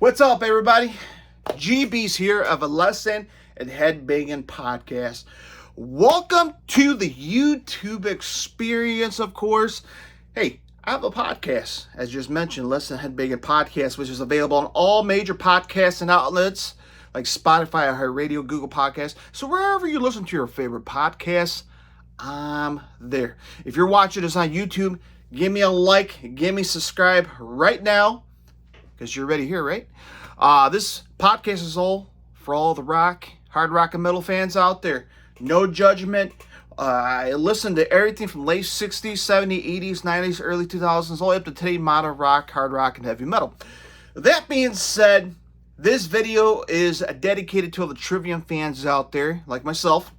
What's up, everybody? GB's here of a Lesson and Headbanging Podcast. Welcome to the YouTube experience, of course. Hey, I have a podcast, as just mentioned, Lesson Headbanging Podcast, which is available on all major podcasts and outlets like Spotify, iHeartRadio, Google Podcasts. So wherever you listen to your favorite podcasts, I'm there. If you're watching this on YouTube, give me a like, give me subscribe right now, because you're already here, right? This podcast is all for all the rock, hard rock, and metal fans out there. No judgment. I listen to everything from late 60s, 70s, 80s, 90s, early 2000s, all the way up to today, modern rock, hard rock, and heavy metal. That being said, this video is dedicated to all the Trivium fans out there, like myself.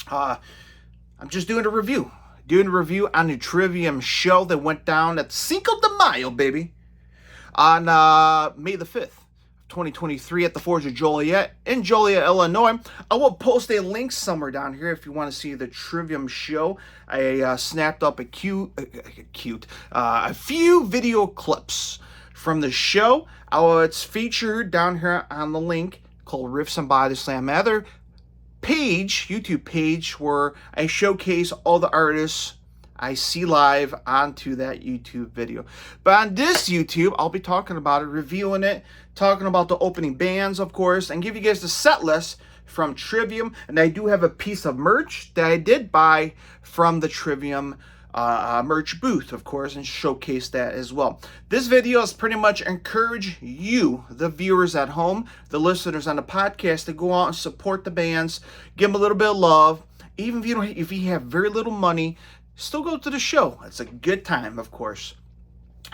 I'm just doing a review. Doing a review on the Trivium show that went down at Cinco de Mayo, baby, on May the 5th, 2023 at the Forge of Joliet in Joliet, Illinois. I will post a link somewhere down here if you want to see the Trivium show. I snapped up a few video clips from the show. It's featured down here on the link called Riffs and Body Slam. My other page, YouTube page, where I showcase all the artists I see live onto that YouTube video. But on this YouTube, I'll be talking about it, reviewing it, talking about the opening bands, of course, and give you guys the set list from Trivium. And I do have a piece of merch that I did buy from the Trivium merch booth, of course, and showcase that as well. This video is pretty much encourage you, the viewers at home, the listeners on the podcast, to go out and support the bands, give them a little bit of love. Even if you have very little money, still go to the show. It's a good time, of course.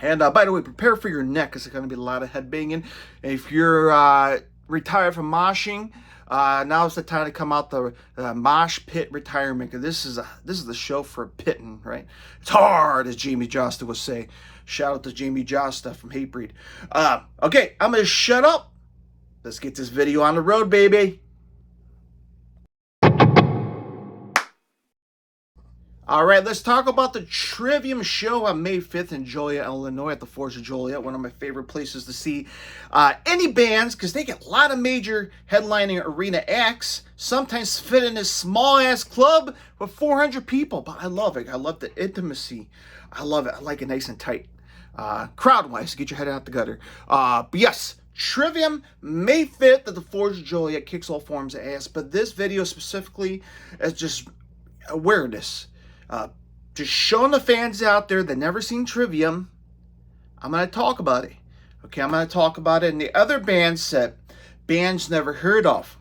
And by the way, prepare for your neck, because it's going to be a lot of headbanging. If you're retired from moshing, now's the time to come out the mosh pit retirement. Cause this is the show for pitting, right? It's hard, as Jamie Josta would say. Shout out to Jamie Josta from Hatebreed. Okay, I'm gonna shut up. Let's get this video on the road, baby. All right, let's talk about the Trivium show on May 5th in Joliet, Illinois at the Forge of Joliet, one of my favorite places to see any bands, because they get a lot of major headlining arena acts, sometimes fit in this small-ass club with 400 people, but I love it. I love the intimacy. I love it. I like it nice and tight. Crowd-wise, get your head out the gutter. But yes, Trivium, May 5th at the Forge of Joliet, kicks all forms of ass, but this video specifically is just awareness. Just showing the fans out there that never seen Trivium, I'm going to talk about it. Okay, I'm going to talk about it. And the other bands that bands never heard of.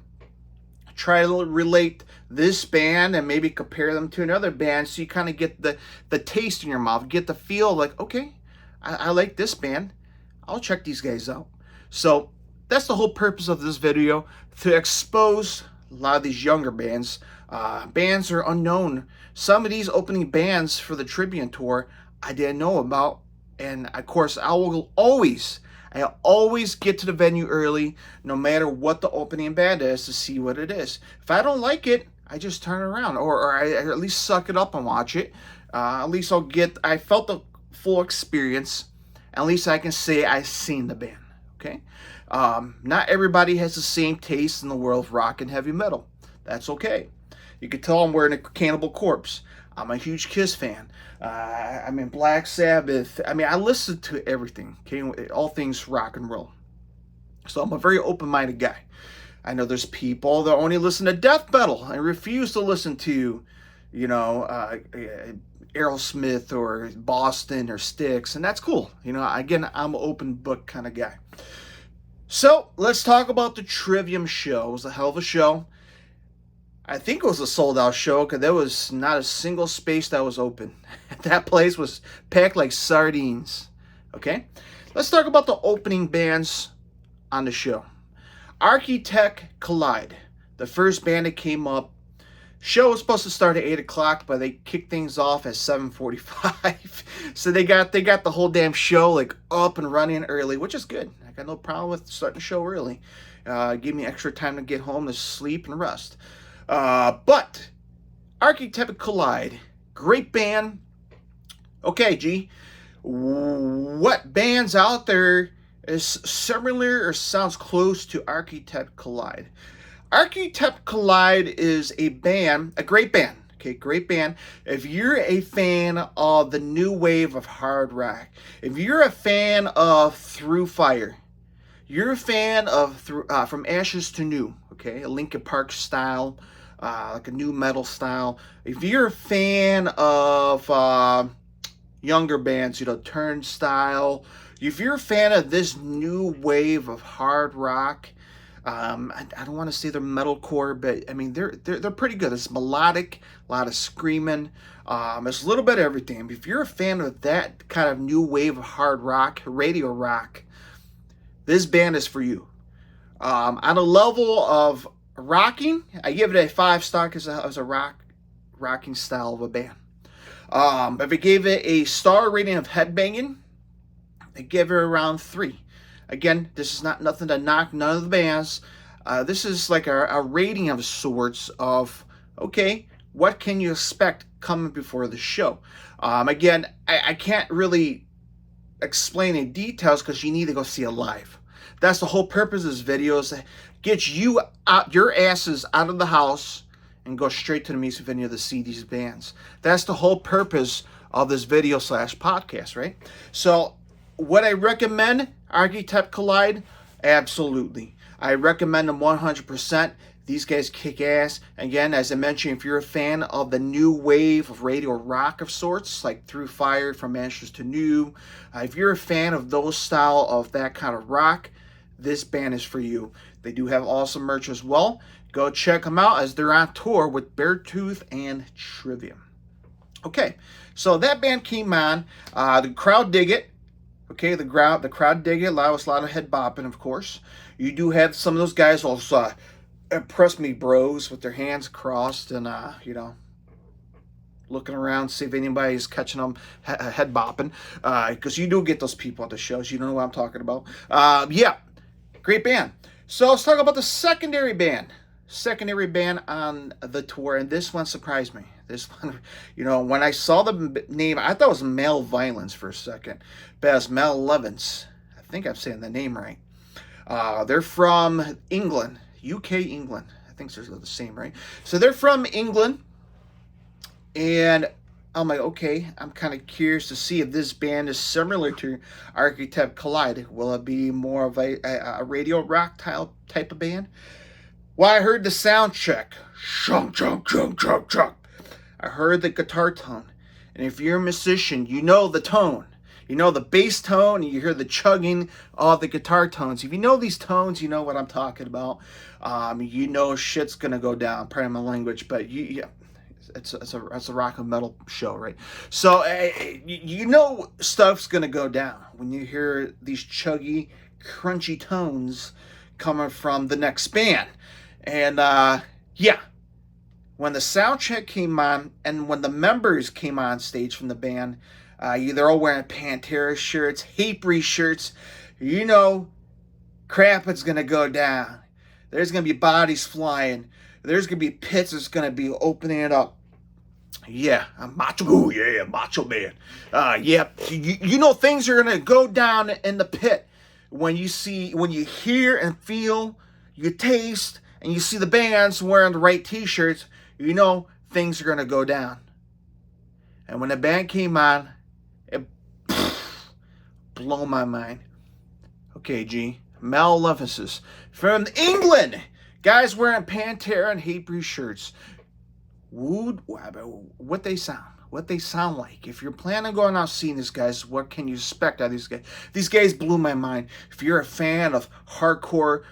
Try to relate this band and maybe compare them to another band, so you kind of get the taste in your mouth, get the feel like, okay, I like this band. I'll check these guys out. So that's the whole purpose of this video, to expose a lot of these younger bands. Bands are unknown. Some of these opening bands for the Trivium tour I didn't know about, and of course I always get to the venue early, no matter what the opening band is, to see what it is. If I don't like it, I just turn around, or I at least suck it up and watch it. At least I felt the full experience. At least I can say I've seen the band. Okay, not everybody has the same taste in the world of rock and heavy metal. That's okay. You can tell I'm wearing a Cannibal Corpse. I'm a huge Kiss fan. I mean, Black Sabbath. I mean, I listen to everything. Okay, all things rock and roll. So I'm a very open-minded guy. I know there's people that only listen to death metal and refuse to listen to, Aerosmith or Boston or Styx, and that's cool. Again, I'm an open book kind of guy. So let's talk about the Trivium show. It was a hell of a show. I think it was a sold-out show, because there was not a single space that was open. That place was packed like sardines. Okay? Let's talk about the opening bands on the show. Archetypes Collide, the first band that came up. Show was supposed to start at 8 o'clock, but they kicked things off at 7:45. So they got the whole damn show like up and running early, which is good. I got no problem with starting the show early. Give me extra time to get home to sleep and rest. But Archetypes Collide, great band. Okay, G, what bands out there is similar or sounds close to Archetype Collide. Archetype Collide is a band, a great band. Okay, great band. If you're a fan of the new wave of hard rock, if you're a fan of Through Fire, you're a fan of From Ashes to New, okay, a Linkin Park style, like a new metal style. If you're a fan of younger bands, Turnstile. If you're a fan of this new wave of hard rock, I don't want to say they're metalcore, but I mean they're pretty good. It's melodic, a lot of screaming. It's a little bit of everything. If you're a fan of that kind of new wave of hard rock, radio rock, this band is for you. On a level of rocking, I give it a 5-star as a rocking style of a band. If I gave it a star rating of headbanging, I give it around 3. Again, this is nothing to knock none of the bands. This is like a rating of sorts of, okay, what can you expect coming before the show? Again, I can't really explain in details because you need to go see it live. That's the whole purpose of this video, is to get you out, your asses out of the house and go straight to the music venue to see these bands. That's the whole purpose of this video / podcast, right? So, would I recommend Archetype Collide? Absolutely. I recommend them 100%. These guys kick ass. Again, as I mentioned, if you're a fan of the new wave of radio rock of sorts, like Through Fire, From Ashes to New, if you're a fan of those style of that kind of rock, this band is for you. They do have awesome merch as well. Go check them out as they're on tour with Beartooth and Trivium. Okay, so that band came on. The crowd dig it. Okay, the crowd dig it. A lot of head bopping, of course. You do have some of those guys also impress me bros with their hands crossed and, looking around, see if anybody's catching them head bopping. Because you do get those people at the shows. You know what I'm talking about. Yeah, great band. So let's talk about the secondary band. Secondary band on the tour, and this one surprised me. This one, when I saw the name, I thought it was Malevolence for a second, but it's Malevolence. I think I'm saying the name right. They're from England, UK, England. I think they're the same, right? So they're from England, and I'm like, okay, I'm kind of curious to see if this band is similar to Archetype Collide. Will it be more of a radio rock type of band? Well, I heard the sound check. Shunk, shunk, shunk, shunk, shunk. I heard the guitar tone. And if you're a musician, you know the tone. You know the bass tone, and you hear the chugging of the guitar tones. If you know these tones, you know what I'm talking about. You know shit's going to go down. Pardon my language, but it's a rock and metal show, right? So you know stuff's going to go down when you hear these chuggy, crunchy tones coming from the next band. And yeah, when the sound check came on and when the members came on stage from the band, they're all wearing Pantera shirts, Hatebreed shirts. You know, crap is going to go down. There's going to be bodies flying. There's going to be pits that's going to be opening it up. Yeah, I'm macho. Ooh, yeah, macho man. Yeah, you know things are going to go down in the pit when you hear and feel, you taste, and you see the bands wearing the right t-shirts. You know things are going to go down. And when the band came on, it blew my mind. Okay, G. Malevolence from England. Guys wearing Pantera and Hatebreed shirts. What they sound like. If you're planning on going out seeing these guys, what can you expect out of these guys? These guys blew my mind. If you're a fan of hardcore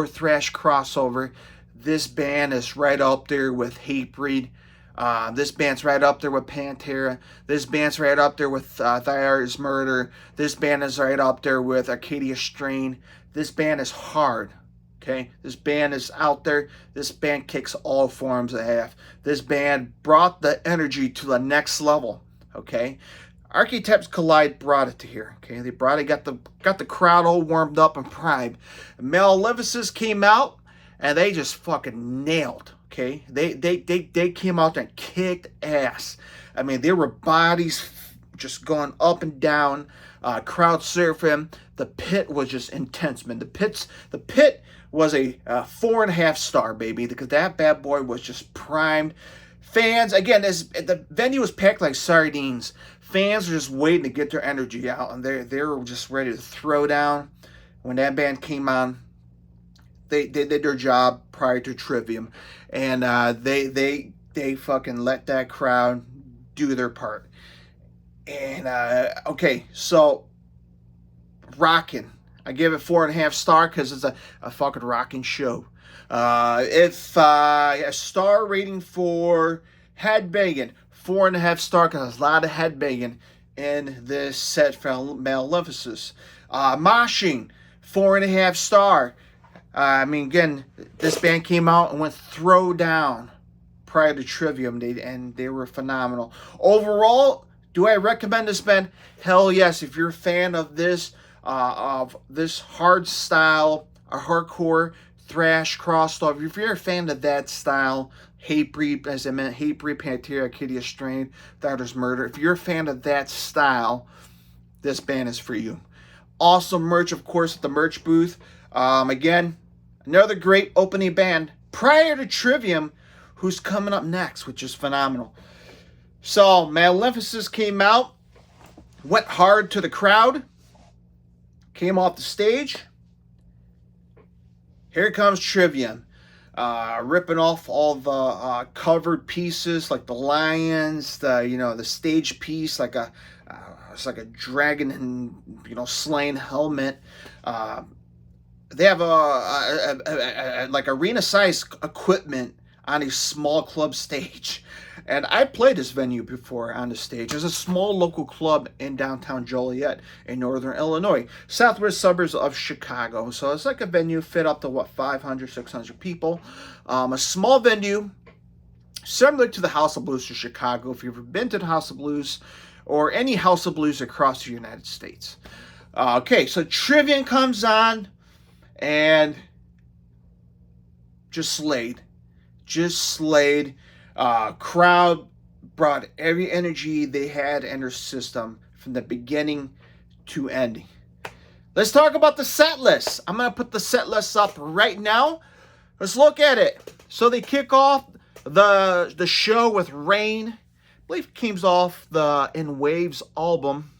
thrash crossover, this band is right up there with Hatebreed. This band's right up there with Pantera. This band's right up there with Thy Is Murder. This band is right up there with Arcadia Strain. This band is hard. Okay, this band is out there. This band kicks all forms of half. This band brought the energy to the next level. Okay, Archetypes Collide brought it to here. Okay, they brought it, got the crowd all warmed up and primed. Malevolence came out and they just fucking nailed. Okay, they came out and kicked ass. I mean, there were bodies, just going up and down, crowd surfing. The pit was just intense, man. The pit was a 4.5 star, baby, because that bad boy was just primed. Fans, again, the venue was packed like sardines. Fans are just waiting to get their energy out, and they were just ready to throw down. When that band came on, they did their job prior to Trivium, and they fucking let that crowd do their part. And okay, so rocking. I give it 4.5 star because it's a fucking rocking show. If a star rating for headbanging, 4.5 star because there's a lot of headbanging in this set from Malevolence. Moshing, 4.5 star. I mean, again, this band came out and went throw down prior to Trivium, and they were phenomenal. Overall, do I recommend this band? Hell yes. If you're a fan of this hard style, a hardcore thrash crossover, if you're a fan of that style, Hatebreed, as I meant, Hatebreed, Pantera, Kitty Strain, There's Murder. If you're a fan of that style, this band is for you. Awesome merch, of course, at the merch booth. Again, another great opening band prior to Trivium, who's coming up next, which is phenomenal. So, Malevolence came out, went hard to the crowd, came off the stage. Here comes Trivium, ripping off all the covered pieces, like the lions, the stage piece, it's like a dragon and slain helmet. They have like arena-sized equipment on a small club stage. And I played this venue before on the stage. It's a small local club in downtown Joliet in northern Illinois, southwest suburbs of Chicago. So it's like a venue fit up to 500, 600 people. A small venue, similar to the House of Blues of Chicago, if you've ever been to the House of Blues or any House of Blues across the United States. Okay, so Trivium comes on and just slayed. Crowd brought every energy they had in their system from the beginning to ending. Let's talk about the set list. I'm going to put the set list up right now. Let's look at it. So they kick off the show with Rain. I believe it came off the In Waves album.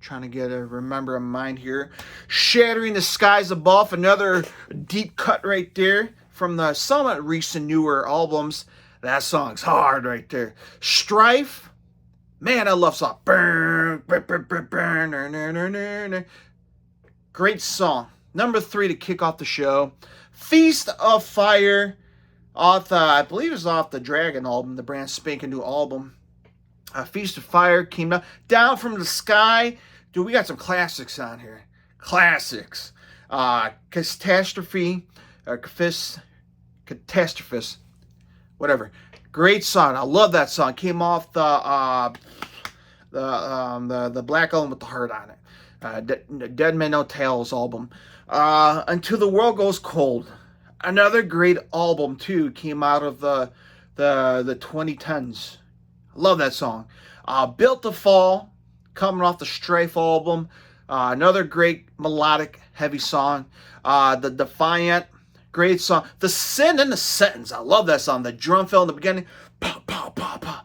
Trying to remember in mind here. Shattering the Skies Above. Another deep cut right there from the somewhat recent newer albums. That song's hard right there. Strife. Man, I love song. Great song. Number 3 to kick off the show. Feast of Fire. I believe it was off the Dragon album, the brand spanking new album. Feast of Fire came down from the sky. Dude, we got some classics on here. Classics. Catastrophe. Catastrophist. Whatever. Great song. I love that song. Came off the Black Album with the Heart on it. Dead Men No Tales album. Until the World Goes Cold. Another great album too. Came out of the 2010s. Love that song. Built to Fall. Coming off the Strife album. Another great melodic heavy song. The Defiant. Great song. The Sin in the Sentence. I love that song. The drum fill in the beginning. Pa, pa, pa, pa.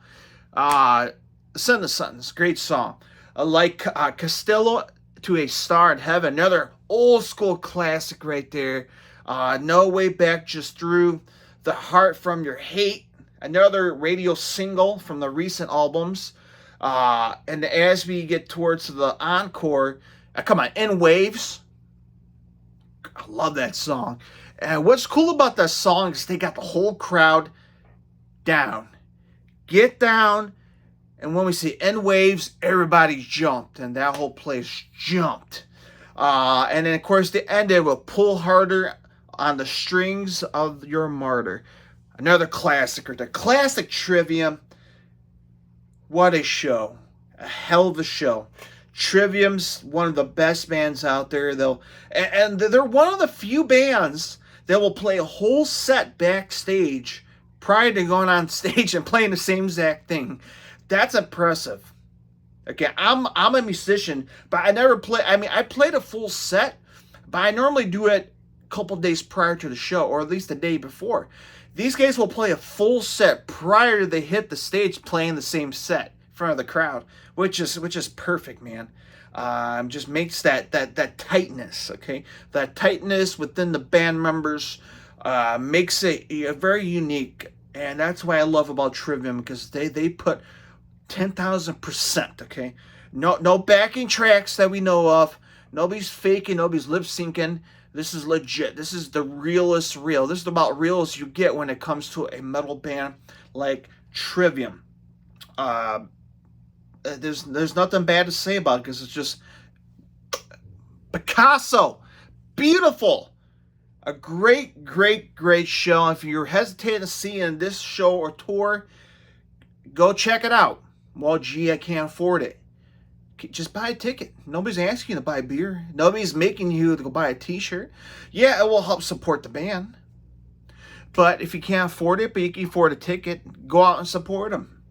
The Sin in the Sentence. Great song. Costello to a Star in Heaven. Another old school classic right there. No Way Back, Just Through. The Heart from Your Hate. Another radio single from the recent albums. And as we get towards the encore, come on, In Waves. I love that song. And what's cool about that song is they got the whole crowd down. Get down. And when we see In Waves, everybody jumped. And that whole place jumped. And then, of course, they ended with Pull Harder on the Strings of Your Martyr. Another classic. The classic Trivium. What a show. A hell of a show. Trivium's one of the best bands out there. And they're one of the few bands that will play a whole set backstage prior to going on stage and playing the same exact thing. That's impressive. Okay, I'm a musician, but I never play. I mean, I played a full set, but I normally do it a couple days prior to the show, or at least the day before. These guys will play a full set prior to they hit the stage, playing the same set in front of the crowd, which is perfect, man. Just makes that tightness, okay, that tightness within the band members makes it very unique, and that's why I love about Trivium, because they put 10,000%, okay? No backing tracks that we know of. Nobody's faking, nobody's lip syncing. This is legit. This is the realest real. This is about real as you get when it comes to a metal band like Trivium. There's nothing bad to say about it, because it's just Picasso. Beautiful. A great show. If you're hesitating to see in this show or tour, go check it out. Well, gee, I can't afford it. Just buy a ticket. Nobody's asking you to buy beer. Nobody's making you to go buy a t-shirt. Yeah, it will help support the band. But if you can't afford it, but you can afford a ticket, go out and support them.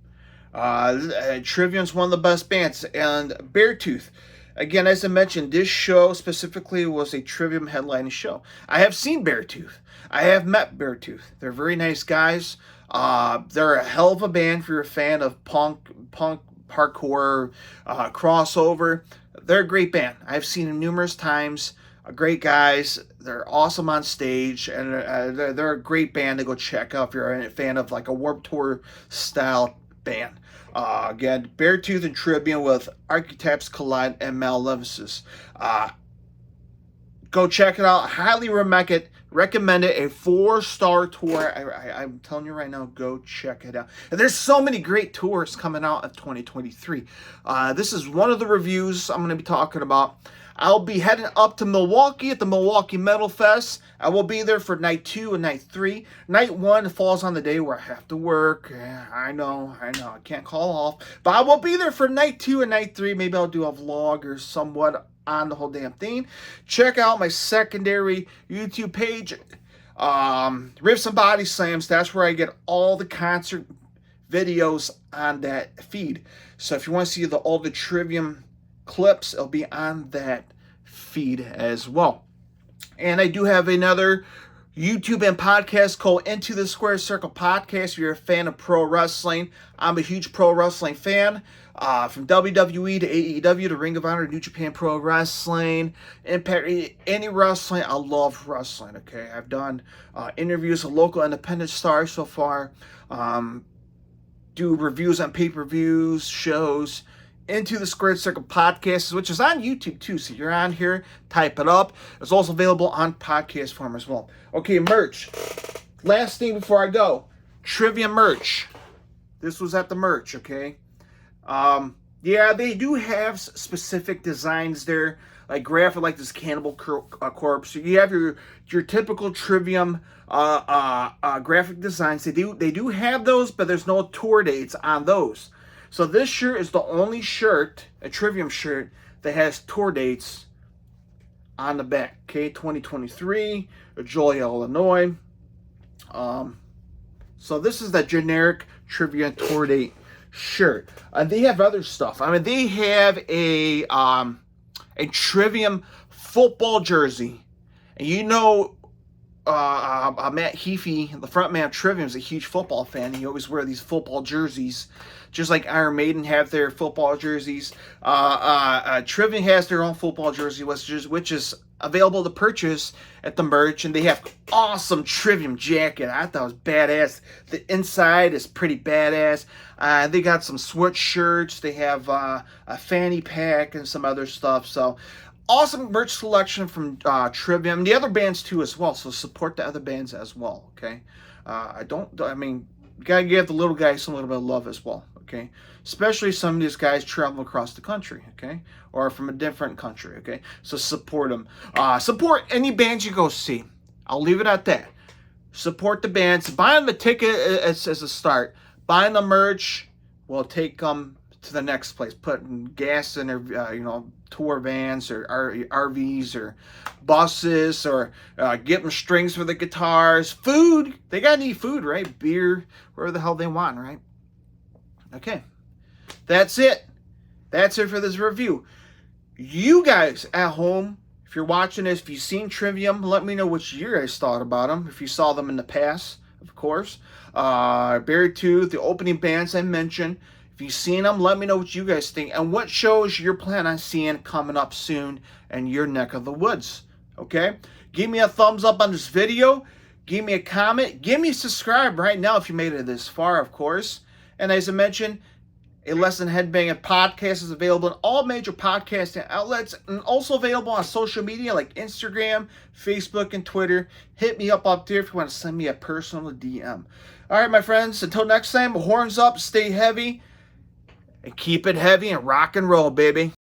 Trivium's one of the best bands. And Beartooth, again, as I mentioned, this show specifically was a Trivium headlining show. I have seen Beartooth. I have met Beartooth. They're very nice guys. They're a hell of a band if you're a fan of punk hardcore crossover. They're a great band. I've seen them numerous times. Great guys. They're awesome on stage, and they're a great band to go check out if you're a fan of like a Warped Tour style band. Again, Beartooth and Trivium with Archetypes Collide and Malevolence. Go check it out. Highly recommend it. A 4-star tour. I'm telling you right now, go check it out. And there's so many great tours coming out in 2023. This is one of the reviews I'm going to be talking about. I'll be heading up to Milwaukee at the Milwaukee Metal Fest. I will be there for night 2 and night 3. Night 1 falls on the day where I have to work. Yeah, I know. I can't call off. But I will be there for night 2 and night 3. Maybe I'll do a vlog or somewhat on the whole damn thing. Check out my secondary YouTube page, Riffs and Body Slams. That's where I get all the concert videos on that feed. So if you want to see all the Trivium clips, it'll be on that feed as well. And I do have another YouTube and podcast called Into the Square Circle Podcast. If you're a fan of pro wrestling, I'm a huge pro wrestling fan. From WWE to AEW to Ring of Honor, New Japan Pro Wrestling, Impact, any wrestling. I love wrestling, okay? I've done interviews with local independent stars so far. Do reviews on pay-per-views, shows. Into the Squared Circle Podcast, which is on YouTube too. So you're on here, type it up. It's also available on podcast form as well. Okay, merch. Last thing before I go, Trivium merch. This was at the merch, okay? Yeah, they do have specific designs there, like graphic, like this Cannibal Corpse. So you have your typical Trivium graphic designs. They do have those, but there's no tour dates on those. So this shirt is the only shirt, a Trivium shirt, that has tour dates on the back. Okay, 2023, Joliet, Illinois. So this is the generic Trivium tour date shirt. They have other stuff. I mean, they have a Trivium football jersey. And you know, Matt Heafy, the front man of Trivium, is a huge football fan. He always wears these football jerseys, just like Iron Maiden have their football jerseys. Trivium has their own football jersey, which is available to purchase at the merch, and they have awesome Trivium jacket. I thought it was badass. The inside is pretty badass. They got some sweatshirts. They have a fanny pack and some other stuff. So awesome merch selection from Trivium. The other bands too as well. So support the other bands as well. Okay. I mean, you gotta give the little guys some little bit of love as well. Okay. Especially some of these guys travel across the country. Okay. Or from a different country. Okay. So support them. Support any bands you go see. I'll leave it at that. Support the bands. Buying the ticket as a start. Buying the merch will take them to the next place. Putting gas in their, tour vans or RVs or buses, or get them strings for the guitars. Food. They gotta need food, right? Beer, whatever the hell they want, right? Okay. That's it. That's it for this review. You guys at home, if you're watching this, if you've seen Trivium, let me know what you guys thought about them. If you saw them in the past, of course. Buried Tooth, the opening bands I mentioned. If you've seen them, let me know what you guys think and what shows you're planning on seeing coming up soon in your neck of the woods. Okay? Give me a thumbs up on this video. Give me a comment. Give me a subscribe right now if you made it this far, of course. And as I mentioned, a Less Than Headbanging podcast is available in all major podcasting outlets and also available on social media like Instagram, Facebook, and Twitter. Hit me up there if you want to send me a personal DM. All right, my friends, until next time, horns up, stay heavy, and keep it heavy and rock and roll, baby.